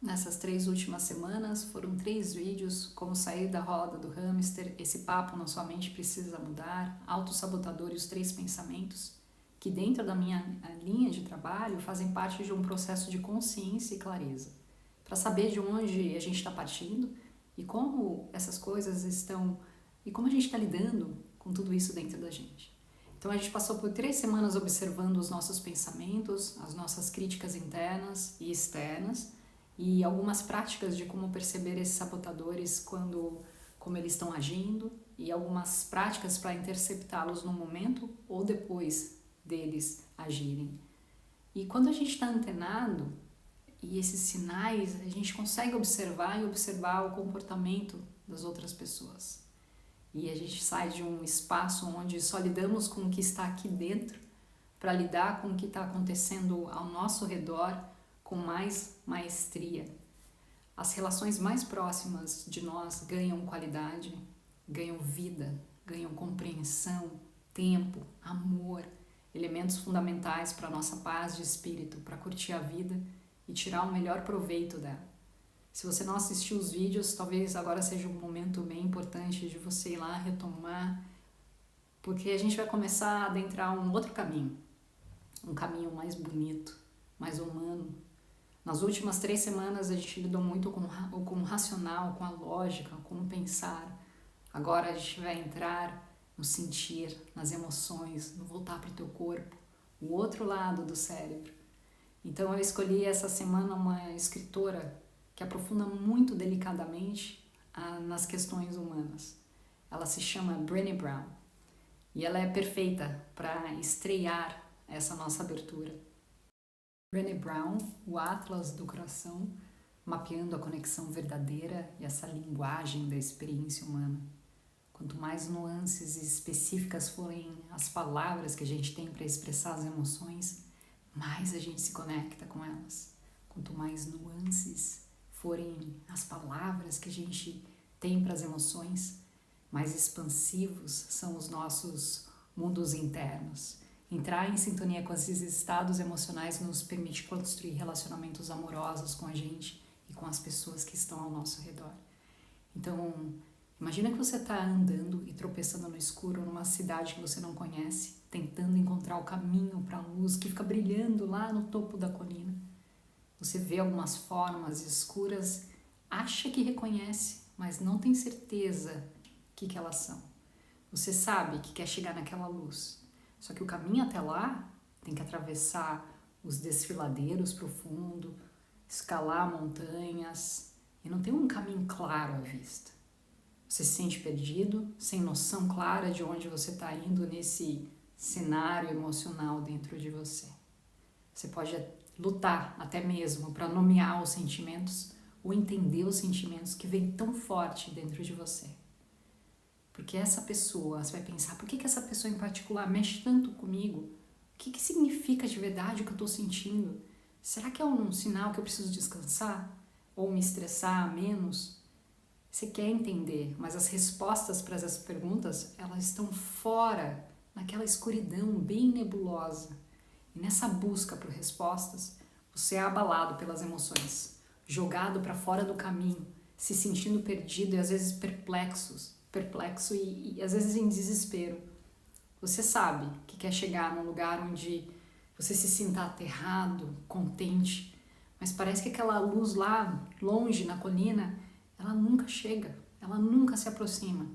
Nessas 3 últimas semanas foram 3 vídeos: como sair da roda do hamster, esse papo na sua mente precisa mudar, autossabotador e os 3 pensamentos, que dentro da minha linha de trabalho fazem parte de um processo de consciência e clareza, para saber de onde a gente está partindo e como essas coisas estão, e como a gente está lidando com tudo isso dentro da gente. Então a gente passou por 3 semanas observando os nossos pensamentos, as nossas críticas internas e externas, e algumas práticas de como perceber esses sabotadores como eles estão agindo, e algumas práticas para interceptá-los no momento ou depois deles agirem. E quando a gente está antenado, e esses sinais, a gente consegue observar o comportamento das outras pessoas. E a gente sai de um espaço onde só lidamos com o que está aqui dentro para lidar com o que está acontecendo ao nosso redor com mais maestria. As relações mais próximas de nós ganham qualidade, ganham vida, ganham compreensão, tempo, amor, elementos fundamentais para a nossa paz de espírito, para curtir a vida e tirar o melhor proveito dela. Se você não assistiu os vídeos, talvez agora seja um momento bem importante de você ir lá retomar, porque a gente vai começar a adentrar um outro caminho, um caminho mais bonito, mais humano. Nas últimas 3 semanas a gente lidou muito com o racional, com a lógica, com o pensar. Agora a gente vai entrar no sentir, nas emoções, no voltar para o teu corpo, o outro lado do cérebro. Então eu escolhi essa semana uma escritora que aprofunda muito delicadamente nas questões humanas. Ela se chama Brené Brown e ela é perfeita para estrear essa nossa abertura. Brené Brown, o Atlas do Coração, mapeando a conexão verdadeira e essa linguagem da experiência humana. Quanto mais nuances e específicas forem as palavras que a gente tem para expressar as emoções, mais a gente se conecta com elas. Quanto mais nuances forem as palavras que a gente tem para as emoções, mais expansivos são os nossos mundos internos. Entrar em sintonia com esses estados emocionais nos permite construir relacionamentos amorosos com a gente e com as pessoas que estão ao nosso redor. Então, imagina que você está andando e tropeçando no escuro numa cidade que você não conhece, tentando encontrar o caminho para a luz que fica brilhando lá no topo da colina. Você vê algumas formas escuras, acha que reconhece, mas não tem certeza o que elas são. Você sabe que quer chegar naquela luz, só que o caminho até lá tem que atravessar os desfiladeiros profundos, escalar montanhas, e não tem um caminho claro à vista. Você se sente perdido, sem noção clara de onde você está indo nesse cenário emocional dentro de você. Você pode lutar até mesmo para nomear os sentimentos ou entender os sentimentos que vêm tão forte dentro de você. Porque essa pessoa, você vai pensar, por que essa pessoa em particular mexe tanto comigo? O que significa de verdade o que eu estou sentindo? Será que é um sinal que eu preciso descansar? Ou me estressar menos? Você quer entender, mas as respostas para essas perguntas, elas estão fora, naquela escuridão bem nebulosa. E nessa busca por respostas, você é abalado pelas emoções, jogado para fora do caminho, se sentindo perdido e às vezes perplexo e às vezes em desespero. Você sabe que quer chegar num lugar onde você se sinta aterrado, contente, mas parece que aquela luz lá, longe na colina, ela nunca chega, ela nunca se aproxima.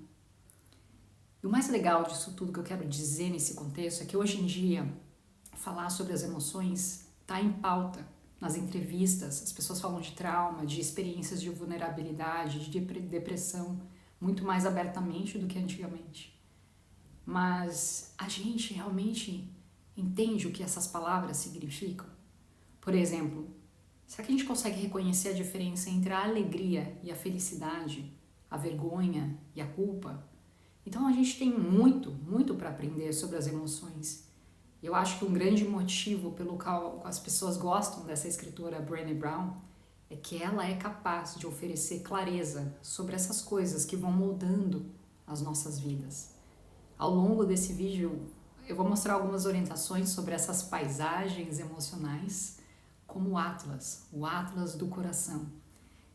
E o mais legal disso tudo que eu quero dizer nesse contexto é que hoje em dia, falar sobre as emoções está em pauta. Nas entrevistas, as pessoas falam de trauma, de experiências de vulnerabilidade, de depressão, muito mais abertamente do que antigamente. Mas a gente realmente entende o que essas palavras significam? Por exemplo, será que a gente consegue reconhecer a diferença entre a alegria e a felicidade, a vergonha e a culpa? Então a gente tem muito para aprender sobre as emoções. Eu acho que um grande motivo pelo qual as pessoas gostam dessa escritora Brené Brown é que ela é capaz de oferecer clareza sobre essas coisas que vão moldando as nossas vidas. Ao longo desse vídeo, eu vou mostrar algumas orientações sobre essas paisagens emocionais, como o Atlas do coração.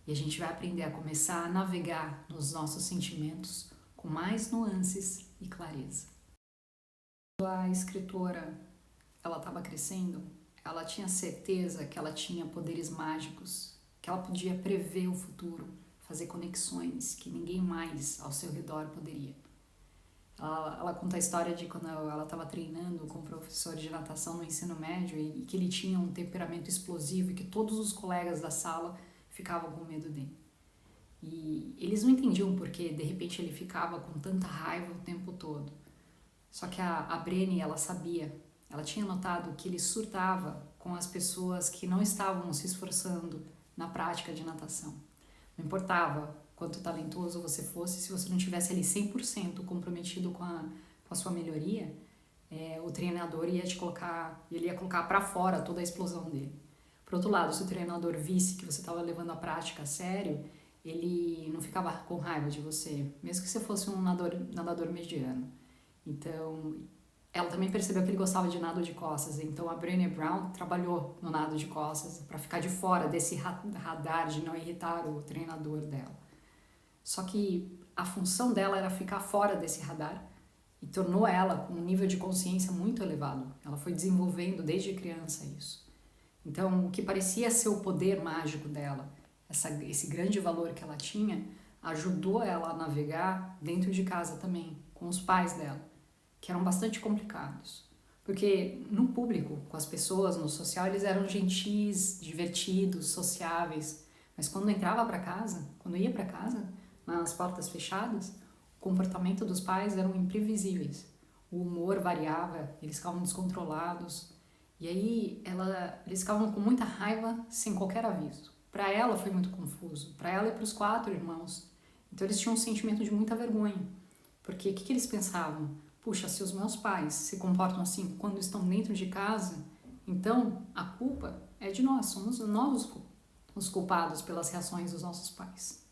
E a gente vai aprender a começar a navegar nos nossos sentimentos com mais nuances e clareza. Quando a escritora ela estava crescendo, ela tinha certeza que ela tinha poderes mágicos, que ela podia prever o futuro, fazer conexões que ninguém mais ao seu redor poderia. Ela conta a história de quando ela estava treinando com um professor de natação no ensino médio e que ele tinha um temperamento explosivo e que todos os colegas da sala ficavam com medo dele. E eles não entendiam porque de repente ele ficava com tanta raiva o tempo todo. Só que a Brené, ela sabia, ela tinha notado que ele surtava com as pessoas que não estavam se esforçando na prática de natação. Não importava quanto talentoso você fosse, se você não tivesse ali 100% comprometido com a sua melhoria, o treinador ia colocar para fora toda a explosão dele. Por outro lado, se o treinador visse que você estava levando a prática a sério, ele não ficava com raiva de você, mesmo que você fosse um nadador mediano. Então, ela também percebeu que ele gostava de nado de costas, então a Brené Brown trabalhou no nado de costas para ficar de fora desse radar de não irritar o treinador dela. Só que a função dela era ficar fora desse radar e tornou ela com um nível de consciência muito elevado. Ela foi desenvolvendo desde criança isso. Então, o que parecia ser o poder mágico dela, esse grande valor que ela tinha, ajudou ela a navegar dentro de casa também, com os pais dela, que eram bastante complicados. Porque no público, com as pessoas, no social, eles eram gentis, divertidos, sociáveis. Mas quando ia para casa, nas portas fechadas, o comportamento dos pais eram imprevisíveis. O humor variava, eles ficavam descontrolados. E aí eles ficavam com muita raiva sem qualquer aviso. Para ela foi muito confuso, para ela e para os 4 irmãos. Então eles tinham um sentimento de muita vergonha. Porque o que eles pensavam? Puxa, se os meus pais se comportam assim quando estão dentro de casa, então a culpa é de nós, somos nós os culpados pelas reações dos nossos pais.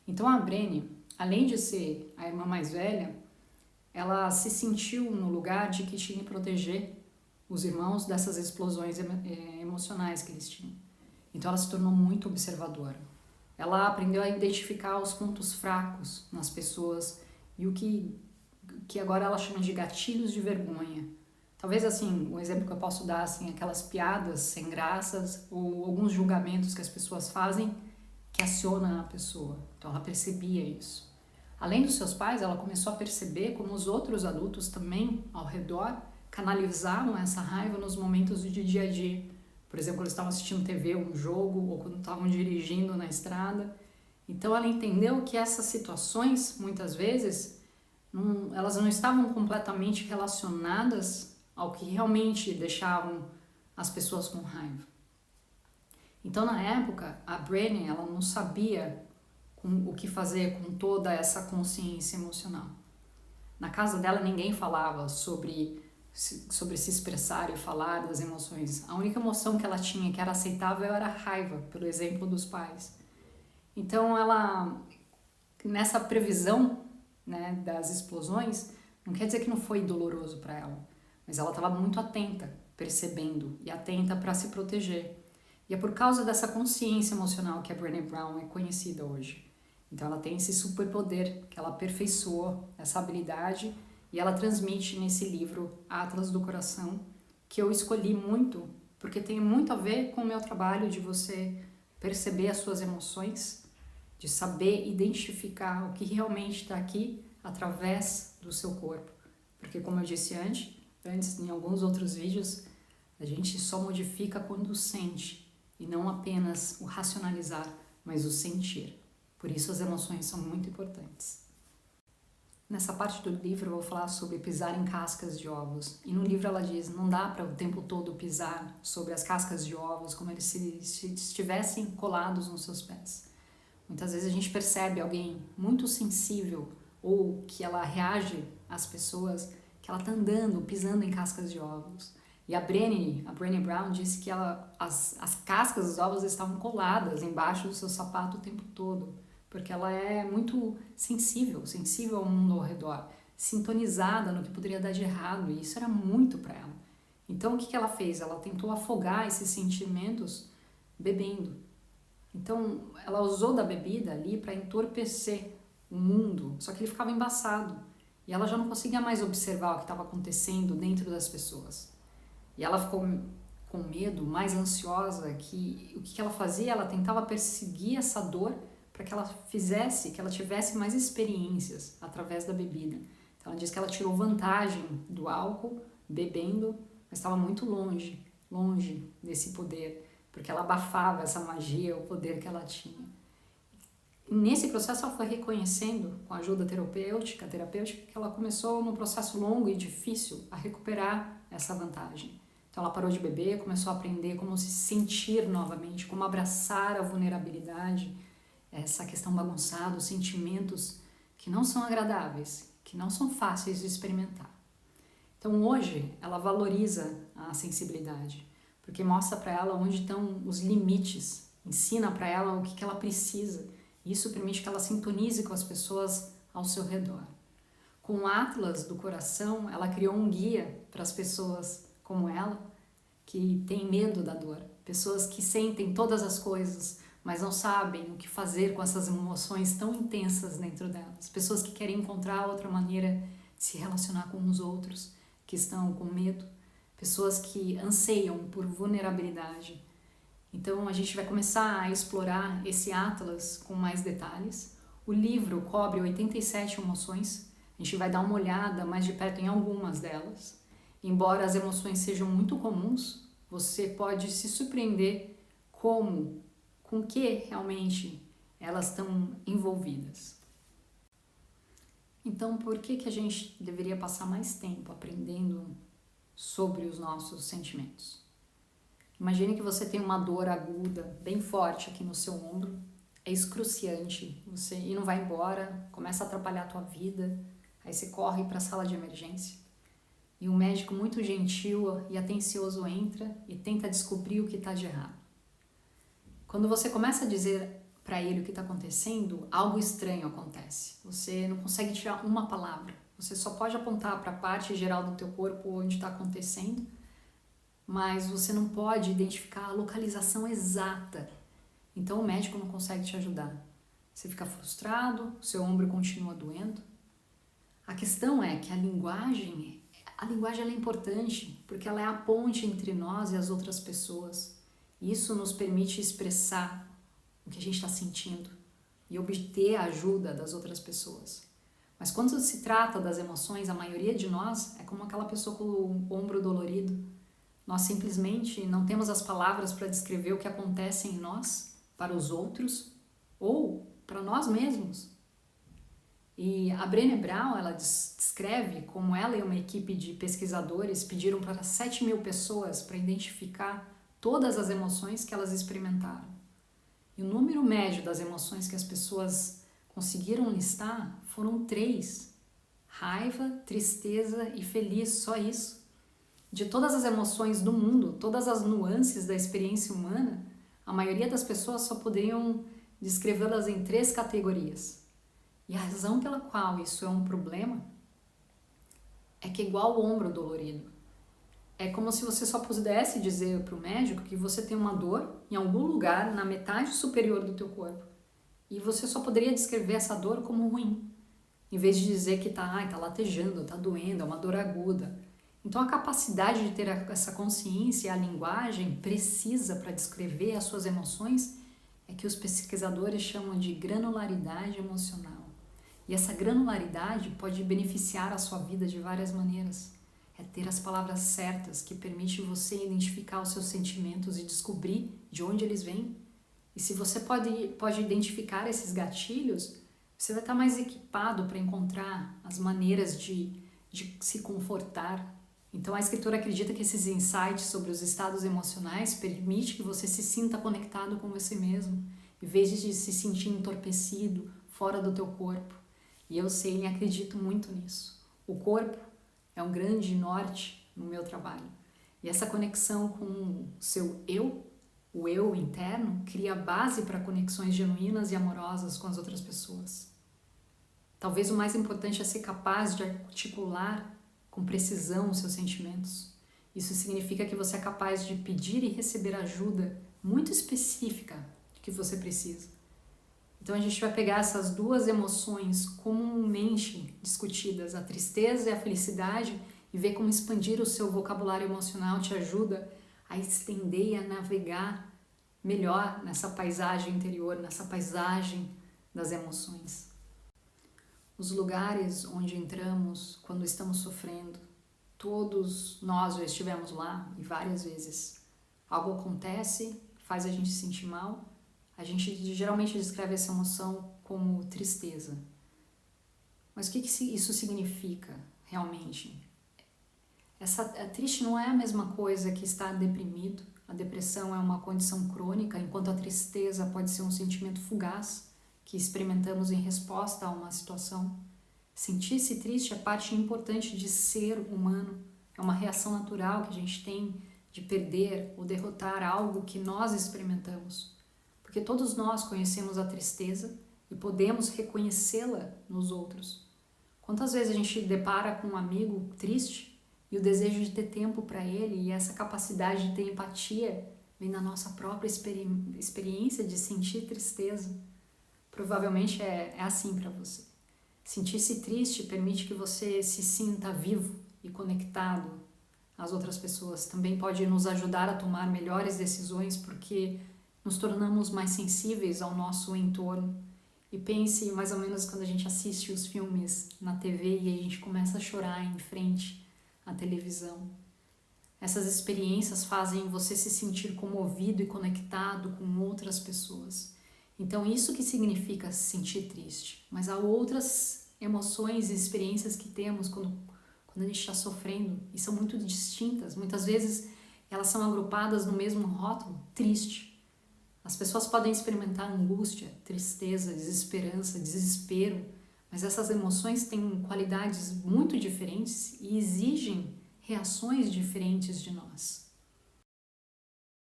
Então a Brené, além de ser a irmã mais velha, ela se sentiu no lugar de que tinha que proteger os irmãos dessas explosões emocionais que eles tinham. Então ela se tornou muito observadora. Ela aprendeu a identificar os pontos fracos nas pessoas e o que agora ela chama de gatilhos de vergonha. Talvez assim, um exemplo que eu posso dar assim, aquelas piadas sem graças ou alguns julgamentos que as pessoas fazem que acionam a pessoa. Então ela percebia isso. Além dos seus pais, ela começou a perceber como os outros adultos também ao redor canalizavam essa raiva nos momentos de dia a dia. Por exemplo, quando eles estavam assistindo TV, um jogo, ou quando estavam dirigindo na estrada. Então ela entendeu que essas situações, muitas vezes, elas não estavam completamente relacionadas ao que realmente deixavam as pessoas com raiva. Então, na época, a Brené, ela não sabia o que fazer com toda essa consciência emocional. Na casa dela, ninguém falava sobre se expressar e falar das emoções. A única emoção que ela tinha, que era aceitável, era a raiva, pelo exemplo dos pais. Então, ela, nessa previsão, né, das explosões, não quer dizer que não foi doloroso para ela, mas ela estava muito atenta, percebendo e atenta para se proteger. E é por causa dessa consciência emocional que a Brené Brown é conhecida hoje. Então ela tem esse superpoder, que ela aperfeiçoou essa habilidade e ela transmite nesse livro Atlas do Coração, que eu escolhi muito, porque tem muito a ver com o meu trabalho de você perceber as suas emoções, de saber identificar o que realmente está aqui através do seu corpo. Porque como eu disse antes em alguns outros vídeos, a gente só modifica quando sente, e não apenas o racionalizar, mas o sentir. Por isso as emoções são muito importantes. Nessa parte do livro eu vou falar sobre pisar em cascas de ovos. E no livro ela diz, não dá para o tempo todo pisar sobre as cascas de ovos como eles se estivessem colados nos seus pés. Muitas vezes a gente percebe alguém muito sensível ou que ela reage às pessoas, que ela está andando, pisando em cascas de ovos. E a Brené Brown disse que as cascas dos ovos estavam coladas embaixo do seu sapato o tempo todo, porque ela é muito sensível ao mundo ao redor, sintonizada no que poderia dar de errado, e isso era muito para ela. Então o que ela fez? Ela tentou afogar esses sentimentos bebendo. Então, ela usou da bebida ali para entorpecer o mundo, só que ele ficava embaçado. E ela já não conseguia mais observar o que estava acontecendo dentro das pessoas. E ela ficou com medo, mais ansiosa, que o que ela fazia? Ela tentava perseguir essa dor para que ela tivesse mais experiências através da bebida. Então ela diz que ela tirou vantagem do álcool, bebendo, mas estava muito longe desse poder, porque ela abafava essa magia, o poder que ela tinha. E nesse processo ela foi reconhecendo, com a ajuda terapêutica, que ela começou num processo longo e difícil a recuperar essa vantagem. Então ela parou de beber, começou a aprender como se sentir novamente, como abraçar a vulnerabilidade, essa questão bagunçada, os sentimentos que não são agradáveis, que não são fáceis de experimentar. Então hoje ela valoriza a sensibilidade, porque mostra para ela onde estão os limites, ensina para ela o que ela precisa. Isso permite que ela sintonize com as pessoas ao seu redor. Com o Atlas do Coração, ela criou um guia para as pessoas como ela, que têm medo da dor, pessoas que sentem todas as coisas, mas não sabem o que fazer com essas emoções tão intensas dentro delas, pessoas que querem encontrar outra maneira de se relacionar com os outros, que estão com medo, pessoas que anseiam por vulnerabilidade. Então a gente vai começar a explorar esse Atlas com mais detalhes. O livro cobre 87 emoções, a gente vai dar uma olhada mais de perto em algumas delas. Embora as emoções sejam muito comuns, você pode se surpreender com que realmente elas estão envolvidas. Então, por que a gente deveria passar mais tempo aprendendo sobre os nossos sentimentos? Imagine que você tem uma dor aguda, bem forte aqui no seu ombro, é excruciante, e não vai embora, começa a atrapalhar a tua vida, aí você corre para a sala de emergência e um médico muito gentil e atencioso entra e tenta descobrir o que está de errado. Quando você começa a dizer para ele o que está acontecendo, algo estranho acontece. Você não consegue tirar uma palavra. Você só pode apontar para a parte geral do teu corpo onde está acontecendo, mas você não pode identificar a localização exata. Então o médico não consegue te ajudar. Você fica frustrado, o seu ombro continua doendo. A questão é que a linguagem ela é importante, porque ela é a ponte entre nós e as outras pessoas. Isso nos permite expressar o que a gente está sentindo e obter a ajuda das outras pessoas. Mas quando se trata das emoções, a maioria de nós é como aquela pessoa com o ombro dolorido. Nós simplesmente não temos as palavras para descrever o que acontece em nós, para os outros ou para nós mesmos. E a Brené Brown, ela descreve como ela e uma equipe de pesquisadores pediram para 7.000 pessoas para identificar todas as emoções que elas experimentaram. E o número médio das emoções que as pessoas conseguiram listar foram 3. Raiva, tristeza e feliz, só isso. De todas as emoções do mundo, todas as nuances da experiência humana, a maioria das pessoas só poderiam descrevê-las em 3 categorias. E a razão pela qual isso é um problema é que é igual o ombro dolorido. É como se você só pudesse dizer para o médico que você tem uma dor em algum lugar na metade superior do teu corpo. E você só poderia descrever essa dor como ruim, em vez de dizer que tá latejando, tá doendo, é uma dor aguda. Então a capacidade de ter essa consciência e a linguagem precisa para descrever as suas emoções é que os pesquisadores chamam de granularidade emocional. E essa granularidade pode beneficiar a sua vida de várias maneiras. É ter as palavras certas que permite você identificar os seus sentimentos e descobrir de onde eles vêm. E se você pode identificar esses gatilhos, você vai estar mais equipado para encontrar as maneiras de se confortar. Então a escritora acredita que esses insights sobre os estados emocionais permite que você se sinta conectado com você mesmo, em vez de se sentir entorpecido, fora do teu corpo. E eu sei e acredito muito nisso. O corpo é um grande norte no meu trabalho. E essa conexão com o seu eu, o eu interno, cria base para conexões genuínas e amorosas com as outras pessoas. Talvez o mais importante é ser capaz de articular com precisão os seus sentimentos. Isso significa que você é capaz de pedir e receber ajuda muito específica que você precisa. Então a gente vai pegar essas duas emoções comumente discutidas, a tristeza e a felicidade, e ver como expandir o seu vocabulário emocional te ajuda a estender e a navegar melhor nessa paisagem interior, nessa paisagem das emoções. Os lugares onde entramos quando estamos sofrendo, todos nós já estivemos lá e várias vezes. Algo acontece, faz a gente se sentir mal, a gente geralmente descreve essa emoção como tristeza. Mas o que isso significa realmente? Triste não é a mesma coisa que estar deprimido. A depressão é uma condição crônica, enquanto a tristeza pode ser um sentimento fugaz que experimentamos em resposta a uma situação. Sentir-se triste é parte importante de ser humano. É uma reação natural que a gente tem de perder ou derrotar algo que nós experimentamos. Porque todos nós conhecemos a tristeza e podemos reconhecê-la nos outros. Quantas vezes a gente depara com um amigo triste e o desejo de ter tempo para ele, e essa capacidade de ter empatia vem da nossa própria experiência de sentir tristeza. Provavelmente é assim para você. Sentir-se triste permite que você se sinta vivo e conectado às outras pessoas. Também pode nos ajudar a tomar melhores decisões, porque nos tornamos mais sensíveis ao nosso entorno. E pense mais ou menos quando a gente assiste os filmes na TV e a gente começa a chorar em frente à televisão. Essas experiências fazem você se sentir comovido e conectado com outras pessoas. Então isso que significa se sentir triste. Mas há outras emoções e experiências que temos quando a gente está sofrendo e são muito distintas. Muitas vezes elas são agrupadas no mesmo rótulo, triste. As pessoas podem experimentar angústia, tristeza, desesperança, desespero, mas essas emoções têm qualidades muito diferentes e exigem reações diferentes de nós.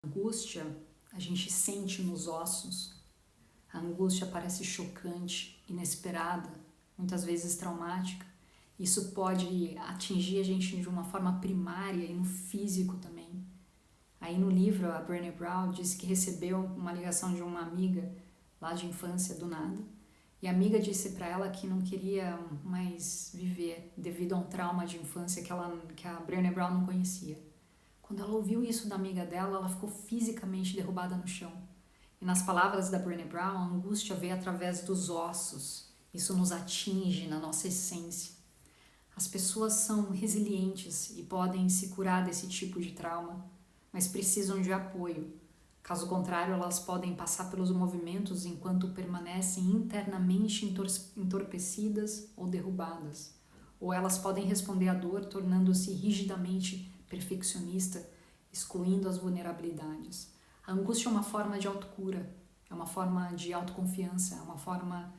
A angústia a gente sente nos ossos. A angústia parece chocante, inesperada, muitas vezes traumática. Isso pode atingir a gente de uma forma primária e no físico também. Aí no livro, a Brené Brown disse que recebeu uma ligação de uma amiga lá de infância do nada. E a amiga disse para ela que não queria mais viver devido a um trauma de infância que a Brené Brown não conhecia. Quando ela ouviu isso da amiga dela, ela ficou fisicamente derrubada no chão. E nas palavras da Brené Brown, a angústia veio através dos ossos. Isso nos atinge na nossa essência. As pessoas são resilientes e podem se curar desse tipo de trauma, mas precisam de apoio. Caso contrário, elas podem passar pelos movimentos enquanto permanecem internamente entorpecidas ou derrubadas. Ou elas podem responder à dor tornando-se rigidamente perfeccionista, excluindo as vulnerabilidades. A angústia é uma forma de autocura, é uma forma de autoconfiança, é uma forma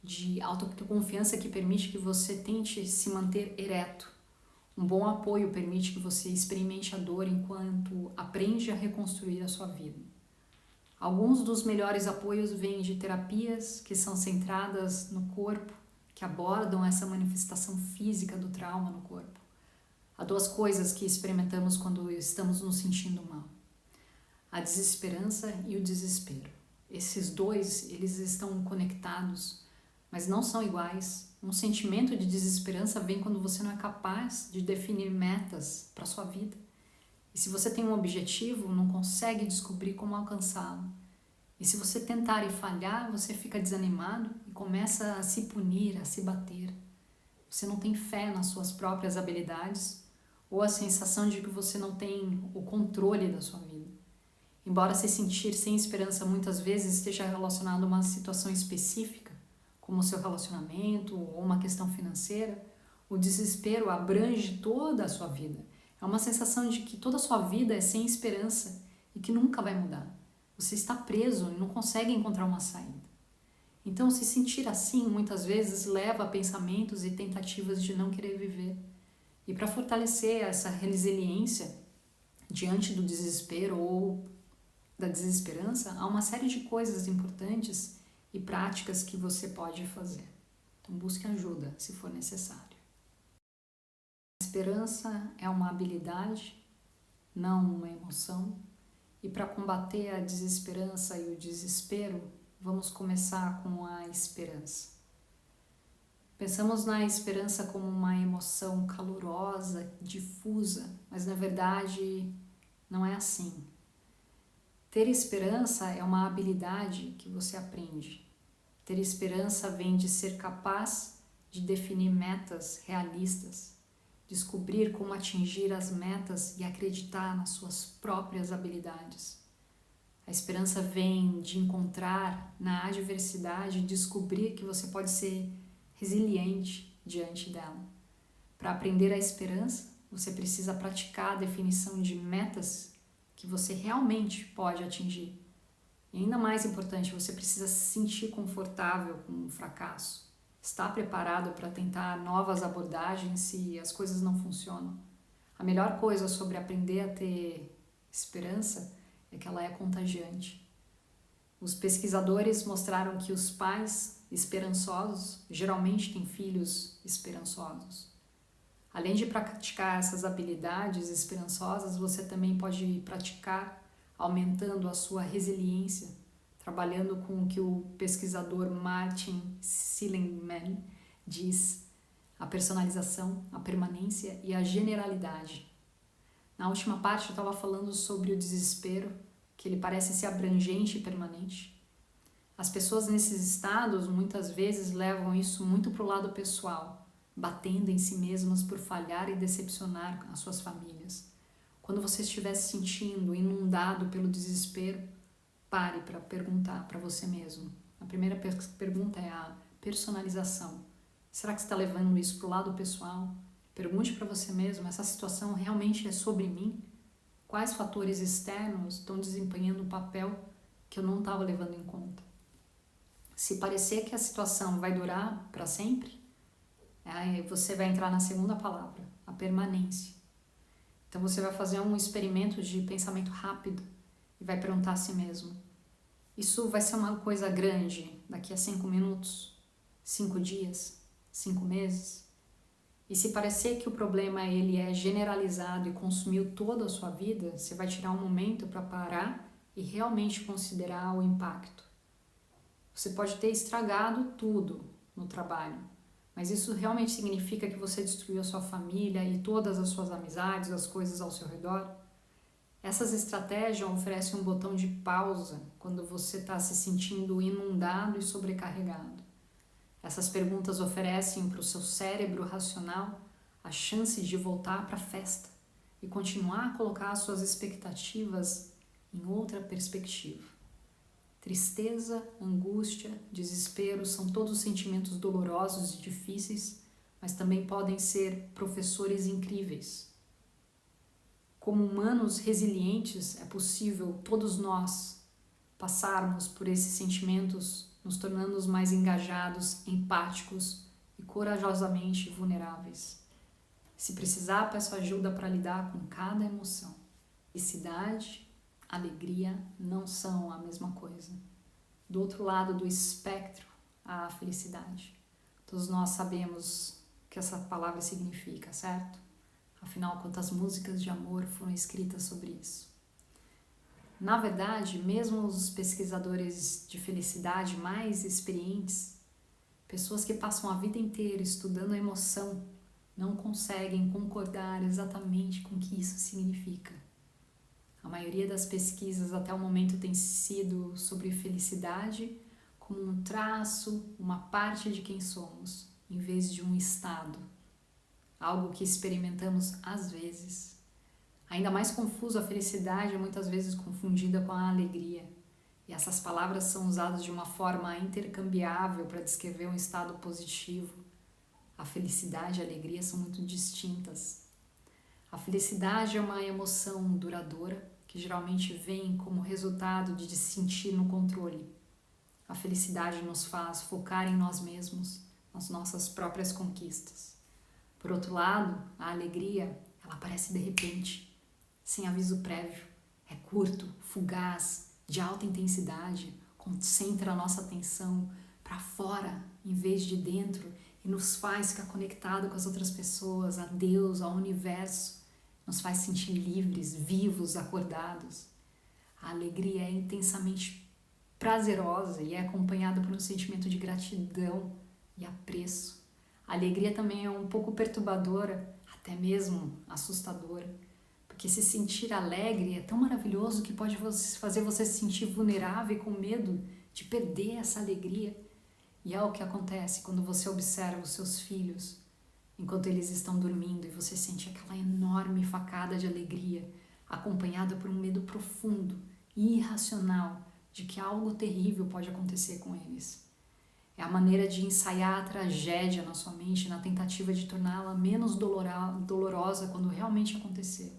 de autoconfiança que permite que você tente se manter ereto. Um bom apoio permite que você experimente a dor enquanto aprende a reconstruir a sua vida. Alguns dos melhores apoios vêm de terapias que são centradas no corpo, que abordam essa manifestação física do trauma no corpo. Há duas coisas que experimentamos quando estamos nos sentindo mal: a desesperança e o desespero. Esses dois, eles estão conectados, mas não são iguais. Um sentimento de desesperança vem quando você não é capaz de definir metas para a sua vida. E se você tem um objetivo, não consegue descobrir como alcançá-lo. E se você tentar e falhar, você fica desanimado e começa a se punir, a se bater. Você não tem fé nas suas próprias habilidades ou a sensação de que você não tem o controle da sua vida. Embora se sentir sem esperança muitas vezes esteja relacionado a uma situação específica, como o seu relacionamento ou uma questão financeira, o desespero abrange toda a sua vida. É uma sensação de que toda a sua vida é sem esperança e que nunca vai mudar. Você está preso e não consegue encontrar uma saída. Então, se sentir assim, muitas vezes, leva a pensamentos e tentativas de não querer viver. E para fortalecer essa resiliência diante do desespero ou da desesperança, há uma série de coisas importantes e práticas que você pode fazer. Então, busque ajuda, se for necessário. A esperança é uma habilidade, não uma emoção. E para combater a desesperança e o desespero, vamos começar com a esperança. Pensamos na esperança como uma emoção calorosa, difusa, mas na verdade não é assim. Ter esperança é uma habilidade que você aprende. Ter esperança vem de ser capaz de definir metas realistas, descobrir como atingir as metas e acreditar nas suas próprias habilidades. A esperança vem de encontrar na adversidade e descobrir que você pode ser resiliente diante dela. Para aprender a esperança, você precisa praticar a definição de metas que você realmente pode atingir. E ainda mais importante, você precisa se sentir confortável com o fracasso. Estar preparado para tentar novas abordagens se as coisas não funcionam. A melhor coisa sobre aprender a ter esperança é que ela é contagiante. Os pesquisadores mostraram que os pais esperançosos geralmente têm filhos esperançosos. Além de praticar essas habilidades esperançosas, você também pode praticar aumentando a sua resiliência, trabalhando com o que o pesquisador Martin Seligman diz, a personalização, a permanência e a generalidade. Na última parte eu estava falando sobre o desespero, que ele parece ser abrangente e permanente. As pessoas nesses estados muitas vezes levam isso muito para o lado pessoal, batendo em si mesmas por falhar e decepcionar as suas famílias. Quando você estiver se sentindo inundado pelo desespero, pare para perguntar para você mesmo. A primeira pergunta é a personalização. Será que você está levando isso para o lado pessoal? Pergunte para você mesmo, essa situação realmente é sobre mim? Quais fatores externos estão desempenhando um papel que eu não estava levando em conta? Se parecer que a situação vai durar para sempre, aí você vai entrar na segunda palavra, a permanência. Então você vai fazer um experimento de pensamento rápido e vai perguntar a si mesmo: isso vai ser uma coisa grande daqui a 5 minutos, 5 dias, 5 meses? E se parecer que o problema ele é generalizado e consumiu toda a sua vida, você vai tirar um momento para parar e realmente considerar o impacto. Você pode ter estragado tudo no trabalho, mas isso realmente significa que você destruiu a sua família e todas as suas amizades, as coisas ao seu redor? Essas estratégias oferecem um botão de pausa quando você está se sentindo inundado e sobrecarregado. Essas perguntas oferecem para o seu cérebro racional a chance de voltar para a festa e continuar a colocar suas expectativas em outra perspectiva. Tristeza, angústia, desespero são todos sentimentos dolorosos e difíceis, mas também podem ser professores incríveis. Como humanos resilientes, é possível todos nós passarmos por esses sentimentos, nos tornando mais engajados, empáticos e corajosamente vulneráveis. Se precisar, peço ajuda para lidar com cada emoção. Felicidade, alegria não são a mesma coisa. Do outro lado do espectro, há a felicidade. Todos nós sabemos o que essa palavra significa, certo? Afinal, quantas músicas de amor foram escritas sobre isso? Na verdade, mesmo os pesquisadores de felicidade mais experientes, pessoas que passam a vida inteira estudando a emoção, não conseguem concordar exatamente com o que isso significa. A maioria das pesquisas até o momento tem sido sobre felicidade como um traço, uma parte de quem somos, em vez de um estado, algo que experimentamos às vezes. Ainda mais confuso, a felicidade é muitas vezes confundida com a alegria, e essas palavras são usadas de uma forma intercambiável para descrever um estado positivo. A felicidade e a alegria são muito distintas. A felicidade é uma emoção duradoura, que geralmente vem como resultado de se sentir no controle. A felicidade nos faz focar em nós mesmos, nas nossas próprias conquistas. Por outro lado, a alegria, ela aparece de repente, sem aviso prévio. É curto, fugaz, de alta intensidade, concentra a nossa atenção para fora em vez de dentro e nos faz ficar conectado com as outras pessoas, a Deus, ao universo. Nos faz sentir livres, vivos, acordados. A alegria é intensamente prazerosa e é acompanhada por um sentimento de gratidão e apreço. A alegria também é um pouco perturbadora, até mesmo assustadora, porque se sentir alegre é tão maravilhoso que pode fazer você se sentir vulnerável e com medo de perder essa alegria. E é o que acontece quando você observa os seus filhos enquanto eles estão dormindo e você sente aquela enorme facada de alegria, acompanhada por um medo profundo e irracional de que algo terrível pode acontecer com eles. É a maneira de ensaiar a tragédia na sua mente na tentativa de torná-la menos dolorosa quando realmente acontecer.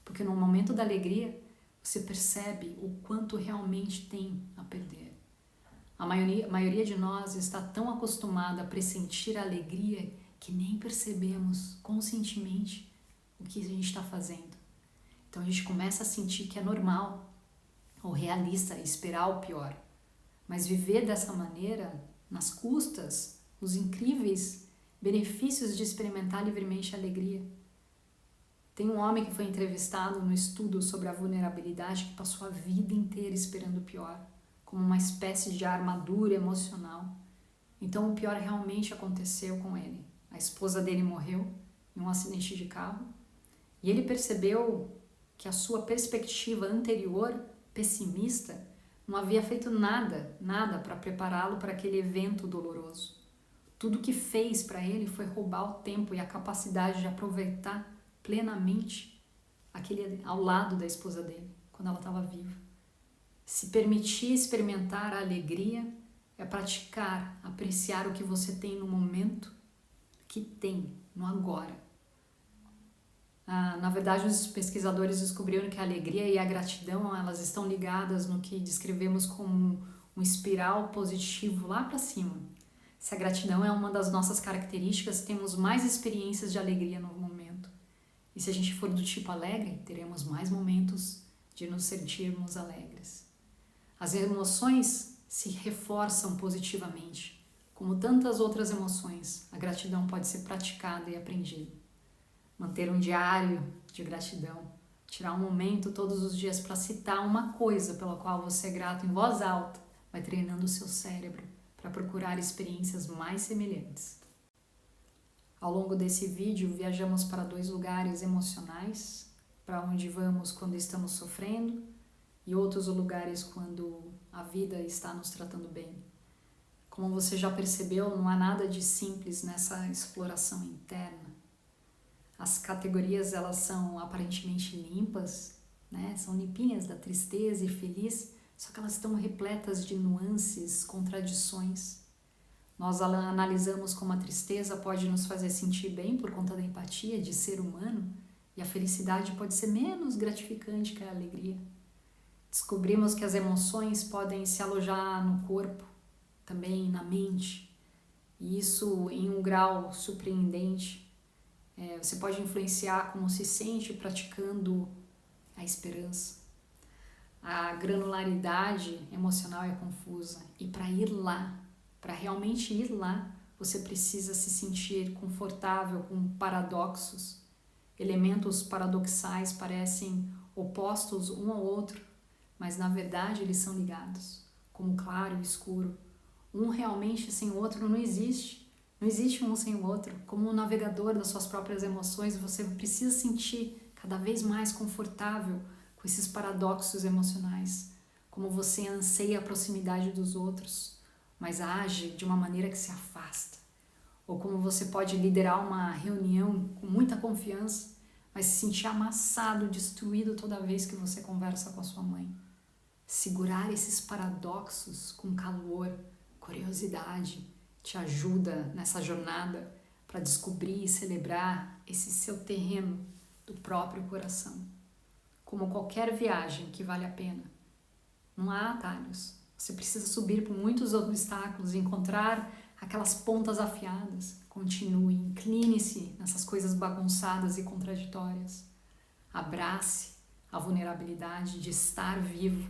Porque no momento da alegria, você percebe o quanto realmente tem a perder. A maioria de nós está tão acostumada a pressentir a alegria que nem percebemos conscientemente o que a gente está fazendo. Então a gente começa a sentir que é normal ou realista esperar o pior. Mas viver dessa maneira, nas custas, dos incríveis benefícios de experimentar livremente a alegria. Tem um homem que foi entrevistado no estudo sobre a vulnerabilidade que passou a vida inteira esperando o pior, como uma espécie de armadura emocional. Então o pior realmente aconteceu com ele. A esposa dele morreu em um acidente de carro e ele percebeu que a sua perspectiva anterior, pessimista, não havia feito nada para prepará-lo para aquele evento doloroso. Tudo que fez para ele foi roubar o tempo e a capacidade de aproveitar plenamente aquele ao lado da esposa dele, quando ela estava viva. Se permitir experimentar a alegria é praticar, apreciar o que você tem no momento que tem, no agora. Na verdade, os pesquisadores descobriram que a alegria e a gratidão, elas estão ligadas no que descrevemos como um espiral positivo lá para cima. Se a gratidão é uma das nossas características, temos mais experiências de alegria no momento. E se a gente for do tipo alegre, teremos mais momentos de nos sentirmos alegres. As emoções se reforçam positivamente. Como tantas outras emoções, a gratidão pode ser praticada e aprendida. Manter um diário de gratidão, tirar um momento todos os dias para citar uma coisa pela qual você é grato em voz alta, vai treinando o seu cérebro para procurar experiências mais semelhantes. Ao longo desse vídeo, viajamos para 2 lugares emocionais, para onde vamos quando estamos sofrendo e outros lugares quando a vida está nos tratando bem. Como você já percebeu, não há nada de simples nessa exploração interna. As categorias, elas são aparentemente limpas, né? São limpinhas da tristeza e feliz, só que elas estão repletas de nuances, contradições. Nós analisamos como a tristeza pode nos fazer sentir bem por conta da empatia de ser humano e a felicidade pode ser menos gratificante que a alegria. Descobrimos que as emoções podem se alojar no corpo, também na mente, e isso em um grau surpreendente. Você pode influenciar como se sente praticando a esperança. A granularidade emocional é confusa e para ir lá, para realmente ir lá, você precisa se sentir confortável com paradoxos. Elementos paradoxais parecem opostos um ao outro, mas na verdade eles são ligados, como claro e escuro. Um realmente sem o outro não existe. Não existe um sem o outro. Como um navegador das suas próprias emoções, você precisa sentir cada vez mais confortável com esses paradoxos emocionais. Como você anseia a proximidade dos outros, mas age de uma maneira que se afasta. Ou como você pode liderar uma reunião com muita confiança, mas se sentir amassado, destruído toda vez que você conversa com a sua mãe. Segurar esses paradoxos com calor, curiosidade, te ajuda nessa jornada para descobrir e celebrar esse seu terreno do próprio coração. Como qualquer viagem que vale a pena, não há atalhos. Você precisa subir por muitos obstáculos e encontrar aquelas pontas afiadas. Continue, incline-se nessas coisas bagunçadas e contraditórias. Abrace a vulnerabilidade de estar vivo.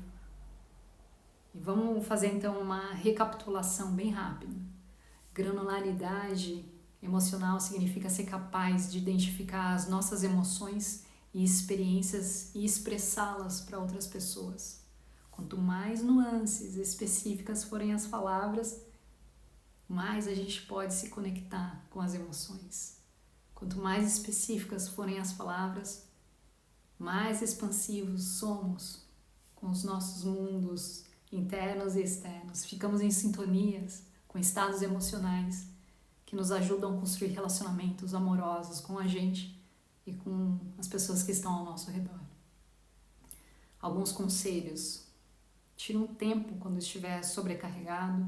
E vamos fazer então uma recapitulação bem rápida. Granularidade emocional significa ser capaz de identificar as nossas emoções e experiências e expressá-las para outras pessoas. Quanto mais nuances específicas forem as palavras, mais a gente pode se conectar com as emoções. Quanto mais específicas forem as palavras, mais expansivos somos com os nossos mundos internos e externos. Ficamos em sintonias com estados emocionais que nos ajudam a construir relacionamentos amorosos com a gente e com as pessoas que estão ao nosso redor. Alguns conselhos. Tire um tempo quando estiver sobrecarregado.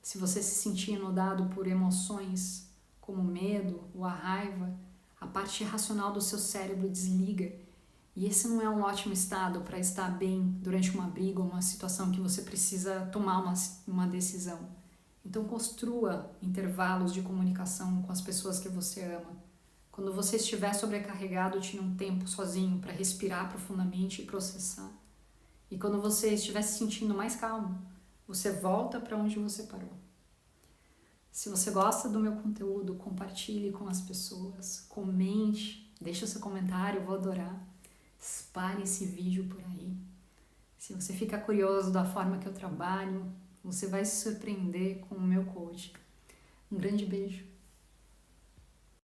Se você se sentir inundado por emoções como o medo ou a raiva, a parte racional do seu cérebro desliga. E esse não é um ótimo estado para estar bem durante uma briga ou uma situação que você precisa tomar uma decisão. Então construa intervalos de comunicação com as pessoas que você ama. Quando você estiver sobrecarregado, tire um tempo sozinho para respirar profundamente e processar. E quando você estiver se sentindo mais calmo, você volta para onde você parou. Se você gosta do meu conteúdo, compartilhe com as pessoas, comente, deixe o seu comentário, eu vou adorar. Espalhe esse vídeo por aí. Se você fica curioso da forma que eu trabalho, você vai se surpreender com o meu coaching. Um grande beijo.